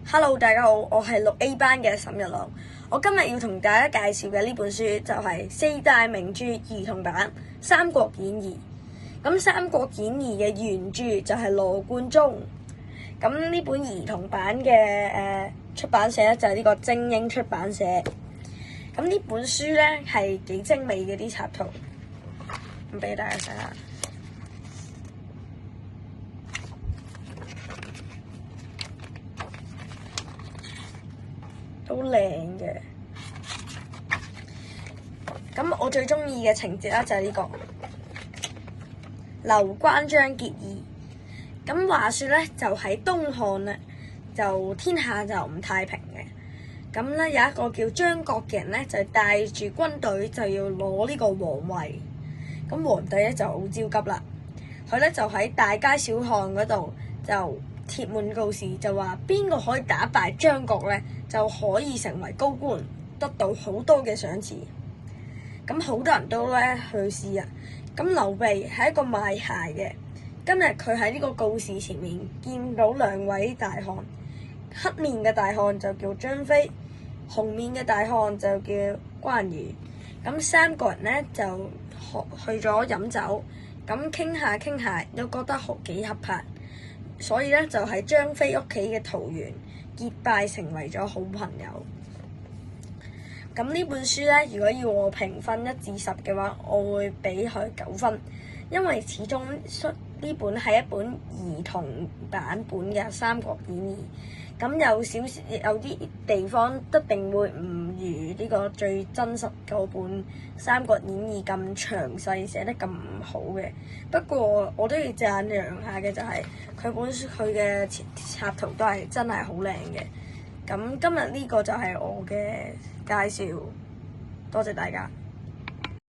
Hello， 大家好，我係6A 班嘅沈日朗。我今日要同大家介紹嘅呢本書就係四大名著兒童版《三國演義》。咁《三國演義》嘅原著就係羅貫中。咁呢本兒童版嘅出版社就係呢個精英出版社。咁呢本書咧係幾精美嘅啲插圖，咁俾大家睇下。都靚嘅，咁我最中意嘅情節咧就係呢個劉關張結義。咁話說咧，就喺東漢咧，就天下就唔太平嘅。咁咧有一個叫張角嘅人咧，就帶住軍隊就要攞呢個皇位。咁皇帝咧就好焦急啦，佢咧就喺大街小巷嗰度就貼滿告示，就話邊個可以打敗張角咧，就可以成為高官，得到好多嘅賞賜。咁好多人都咧去試啊。咁劉備係一個賣鞋嘅，今日佢喺呢個告示前面見到兩位大漢，黑面嘅大漢就叫張飛，紅面嘅大漢就叫關羽。咁三個人咧就去咗飲酒，咁傾下又覺得幾合拍。所以咧就喺張飛屋企嘅桃園結拜，成為咗好朋友。咁呢本書咧，如果要我評分1至10嘅話，我會俾佢9分，因為始終呢本係一本兒童版本嘅《三國演義》。咁有啲地方一定會唔如呢個最真實嗰本《三國演義》咁詳細，寫得咁好嘅。不過我都要讚揚下嘅就係佢嘅插圖都係真係好靚嘅。咁今日呢個就係我嘅介紹，多謝大家。